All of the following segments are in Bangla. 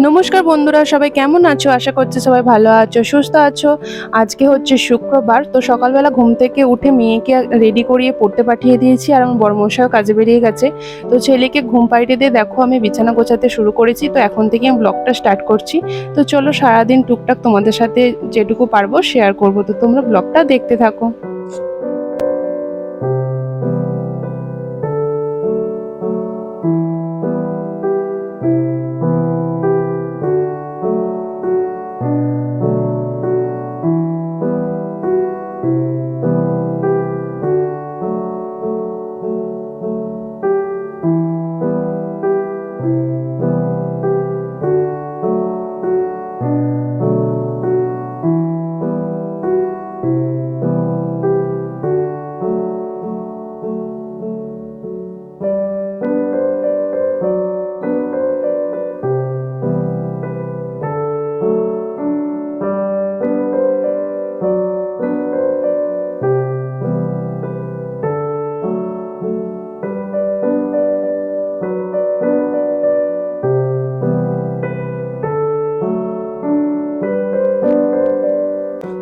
নমস্কার বন্ধুরা, সবাই কেমন আছো? আশা করছি সবাই ভালো আছো, সুস্থ আছো। আজকে হচ্ছে শুক্রবার, তো সকালবেলা ঘুম থেকে উঠে মেয়েকে রেডি করিয়ে পড়তে পাঠিয়ে দিয়েছি, আর আমার বড়মশাইও কাজে বেরিয়ে গেছে। তো ছেলেকে ঘুম পাড়িয়ে দিয়ে দেখো আমি বিছানা গোছাতে শুরু করেছি। তো এখন থেকে আমি ব্লগটা স্টার্ট করছি। তো চলো সারাদিন টুকটাক তোমাদের সাথে যেটুকু পারবো শেয়ার করবো, তো তোমরা ব্লগটা দেখতে থাকো।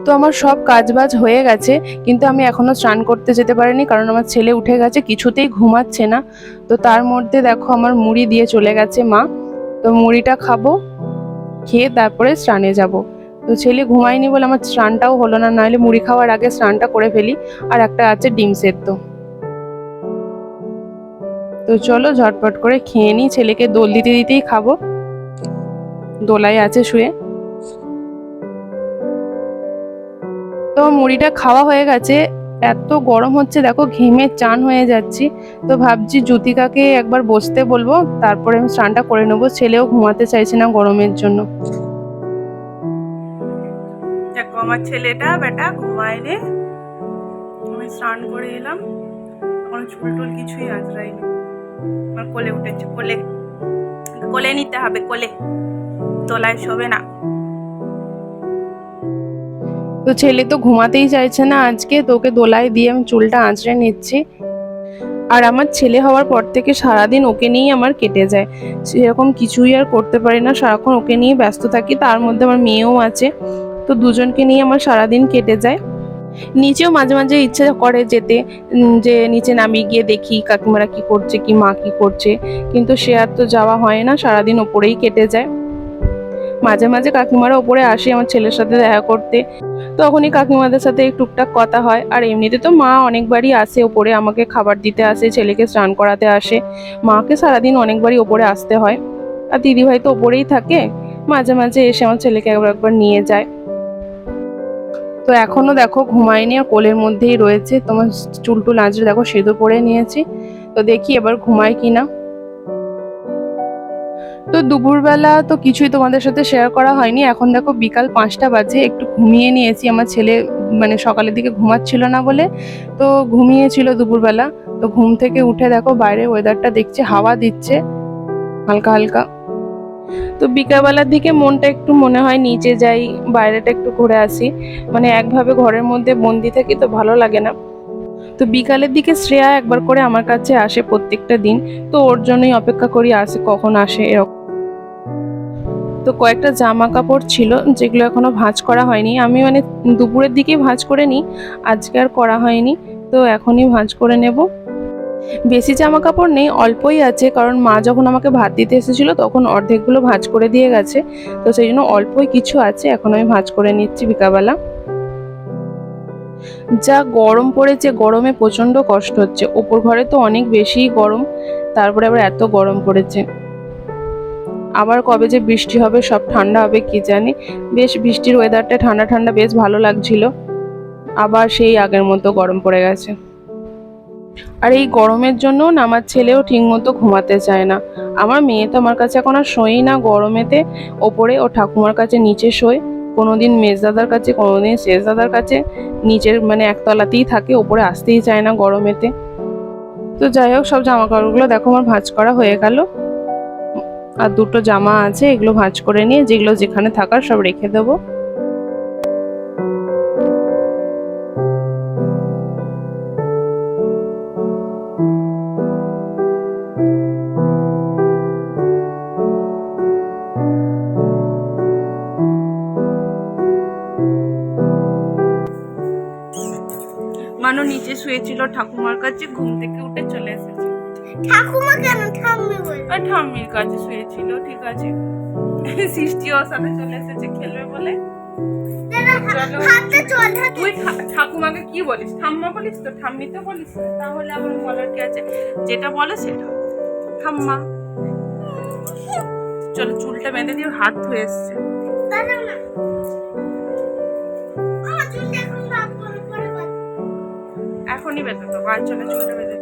তো আমার সব কাজবাজ হয়ে গেছে, কিন্তু আমি এখনো স্নান করতে যেতে পারিনি, কারণ আমার ছেলে উঠে গেছে, কিছুতেই ঘুমাচ্ছে না। তো তার মধ্যে দেখো আমার মুড়ি দিয়ে চলে গেছে মা। তো মুড়িটা খাবো, খেয়ে তারপরে স্নানে যাব। তো ছেলে ঘুমায়নি বলে আমার স্নানটাও হলো না, নাহলে মুড়ি খাওয়ার আগে স্নানটা করে ফেলি। আর একটা আছে ডিম সেদ্ধ। তো চলো ঝটপট করে খেয়ে নিই, ছেলেকে দোল দিতে দিতেই খাবো, দোলায় আছে শুয়ে। তো মুড়িটা খাওয়া হয়ে গেছে। এত গরম হচ্ছে দেখো, ঘেমে চান হয়ে যাচ্ছি। তো ভাবছি জ্যোতিকাকে একবার বসতে বলবো, তারপরে আমি স্নানটা করে নেবো, ছেলেও ঘুমাতে চাইছে না গরমের জন্য। দেখো আমার ছেলেটা বেটা ঘুমায় রে, আমি স্নান করে এলাম, এখন চুল টুল কিছুই আঁচড়াইনি। আমার কোলে উঠেছে, কোলে কোলে নিতে হবে, কোলে, তোলায় শোবে না। তো ছেলে তো ঘুমাতেই চাইছে না আজকে, তোকে দোলায় দিয়ে আমি চুলটা আঁচড়ে নিচ্ছি। আর আমার ছেলে হওয়ার পর থেকে সারাদিন ওকে নিয়েই আমার কেটে যায়, সেরকম কিছুই আর করতে পারি না, সারাক্ষণ ওকে নিয়ে ব্যস্ত থাকি। তার মধ্যে আমার মেয়েও আছে, তো দুজনকে নিয়ে আমার সারাদিন কেটে যায়। নিচেও মাঝে মাঝে ইচ্ছে করে যেতে, যে নিচে নামিয়ে গিয়ে দেখি কাকিমারা কি করছে, কি মা কি করছে, কিন্তু সে আর তো যাওয়া হয় না, সারাদিন ওপরেই কেটে যায়। মাঝে মাঝে কাকিমারা ওপরে আসে আমার ছেলের সাথে দেখা করতে, তখনই কাকিমাদের সাথে এই টুকটাক কথা হয়। আর এমনিতে তো মা অনেকবারই আসে ওপরে, আমাকে খাবার দিতে আসে, ছেলেকে স্নান করাতে আসে। মাকে সারাদিন অনেকবারই ওপরে আসতে হয়। আর দিদিভাই তো ওপরেই থাকে, মাঝে মাঝে এসে আমার ছেলেকে একবার একবার নিয়ে যায়। তো এখনো দেখো ঘুমায়নি, আর কোলের মধ্যেই রয়েছে। তোমার চুল টুল আঁচড়ে দেখো সিঁদুর পরে নিয়েছি, তো দেখি এবার ঘুমায় কিনা। তো দুপুরবেলা তো কিছুই তোমাদের সাথে শেয়ার করা হয়নি। এখন দেখো বিকাল 5টা বাজে, একটু ঘুমিয়ে নিয়েছি। আমার ছেলে মানে সকালের দিকে ঘুমাচ্ছিল না বলে তো ঘুমিয়েছিল দুপুরবেলা। তো ঘুম থেকে উঠে দেখো বাইরে ওয়েদারটা দেখছে, হাওয়া দিচ্ছে হালকা হালকা। তো বিকালবেলার দিকে মনটা একটু মনে হয় নিচে যাই, বাইরেটা একটু ঘুরে আসি, মানে একভাবে ঘরের মধ্যে বন্দি থাকি তো ভালো লাগে না। তো বিকালের দিকে শ্রেয়া একবার করে আমার কাছে আসে প্রত্যেকটা দিন, তো ওর জন্যই অপেক্ষা করি আসে কখন আসে এরকম। তো কয়েকটা জামা কাপড় ছিল যেগুলো এখনো ভাঁজ করা হয়নি, আমি মানে দুপুরের দিকেই ভাঁজ করে নিই, আজকে আর করা হয়নি, তো এখনই ভাঁজ করে নেব। বেশি জামা কাপড় নেই, অল্পই আছে, কারণ মা যখন আমাকে ভাত দিতে এসেছিল তখন অর্ধেকগুলো ভাঁজ করে দিয়ে গেছে, তো সেই জন্য অল্পই কিছু আছে, এখন আমি ভাঁজ করে নিচ্ছি বিকালবেলা। যা গরম পড়েছে, গরমে প্রচন্ড কষ্ট হচ্ছে, ওপর ঘরে তো অনেক বেশিই গরম, তারপরে আবার এত গরম পড়েছে। আবার কবে যে বৃষ্টি হবে, সব ঠান্ডা হবে কি জানি। বেশ বৃষ্টির ওয়েদারটা ঠান্ডা ঠান্ডা বেশ ভালো লাগছিল, আবার সেই আগের মতো গরম পড়ে গেছে। আর এই গরমের জন্য না আমার ছেলেও ঠিক মতো ঘুমাতে চায় না। আমার মেয়ে তো আমার কাছে এখন আর শোয়ই না গরমেতে, ওপরে ও ঠাকুমার কাছে নিচে শোয়, কোনোদিন মেজদাদার কাছে, কোনোদিন শেষদাদার কাছে, নিচের মানে একতলাতেই থাকে, ওপরে আসতেই চায় না গরমেতে। তো যাই হোক, সব জামা কাপড়গুলো দেখো আমার ভাঁজ করা হয়ে গেল। আর দুটো জামা আছে, এগুলো ভাঁজ করে নিয়ে যেগুলো যেখানে থাকার সব রেখে দেবো। মানু নিচে শুয়েছিল ঠাকুমার কাছে, ঘুম থেকে উঠে চলে এসেছে। ঠাকুমা কেন? ঠাম্মি বলে। আর ঠাম্মির কাছে শুয়েছিল, ঠিক আছে। সৃষ্টি ওর সাথে চলে এসেছে খেলবে বলে। চলো। হাতটা চল, তুই ঠাকুমাকে কি বলিস? ঠাম্মা বলিস তো? ঠাম্মি তো বলিস না। তাহলে আমার বলার কি আছে? যেটা বলে সেটা ঠাম্মা। চলো চুলটা বেঁধে দিয়ে হাত ধুয়ে এসছে। দাঁড়াও না। আমার চুলটা এখন বাপ করে বাঁধ। এখনই বেঁধে তো, আর চলে চুলটা বেঁধে।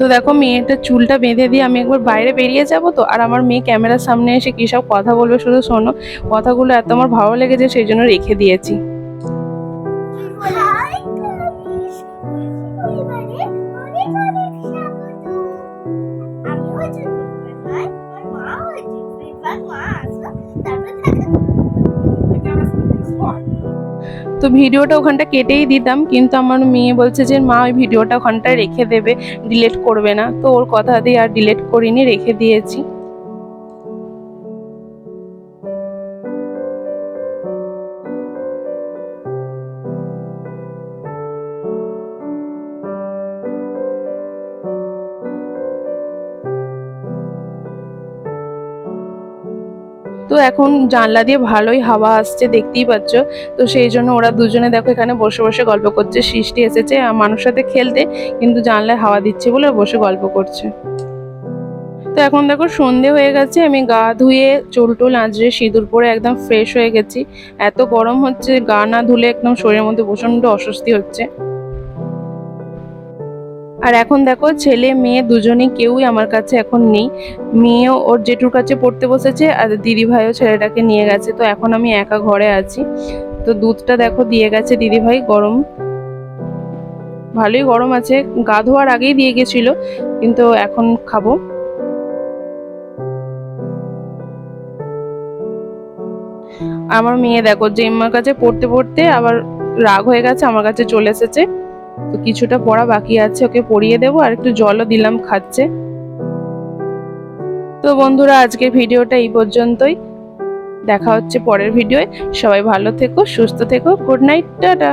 তো দেখো মেয়েটা চুলটা বেঁধে দিয়ে আমি একবার বাইরে বেরিয়ে যাব তো, আর আমার মেয়ে ক্যামেরার সামনে এসে কী সব কথা বলবে শুধু শোনো। কথাগুলো এত আমার ভালো লেগেছে সেই জন্য রেখে দিয়েছি। তো ভিডিওটা ওখানটা কেটেই দিতাম, কিন্তু আমার মেয়ে বলছে যে মা ওই ভিডিওটা ওখানটায় রেখে দেবে, ডিলিট করবে না। তো ওর কথা দিয়ে আর ডিলিট করিনি, রেখে দিয়েছি। তো এখন জানলা দিয়ে ভালোই হাওয়া আসছে, দেখতেই পাচ্ছ। তো সেই জন্য ওরা দুজনে দেখো এখানে বসে বসে গল্প করছে। সৃষ্টি এসেছে মানুষের সাথে খেলতে, কিন্তু জানলায় হাওয়া দিচ্ছে বলে বসে গল্প করছে। তো এখন দেখো সন্ধে হয়ে গেছে, আমি গা ধুয়ে চুল টুল আঁচড়ে সিঁদুর পরে একদম ফ্রেশ হয়ে গেছি। এত গরম হচ্ছে, গা না ধুলে একদম শরীরের মধ্যে প্রচন্ড অস্বস্তি হচ্ছে। আর এখন দেখো ছেলে মেয়ে দুজনেই কেউই আমার কাছে এখন নেই। মেয়েও ওর জেঠুর কাছে পড়তে বসেছে, আর দিদি ভাইও ছেলেটাকে নিয়ে গেছে। তো এখন আমি একা ঘরে আছি। তো দুধটা দেখো দিয়ে গেছে দিদি ভাই, গরম, ভালোই গরম আছে। গা ধোয়ার আগেই দিয়ে গেছিল, কিন্তু এখন খাবো। আমার মেয়ে দেখো জেম্মার কাছে পড়তে পড়তে আবার রাগ হয়ে গেছে, আমার কাছে চলে এসেছে। তো কিছুটা পড়া বাকি আছে, ওকে পড়িয়ে দেবো, আর একটু জলও দিলাম, খাচ্ছে। তো বন্ধুরা আজকের ভিডিওটা এই পর্যন্তই। দেখা হচ্ছে পরের ভিডিওয়। সবাই ভালো থেকো, সুস্থ থেকো। Good night, tata.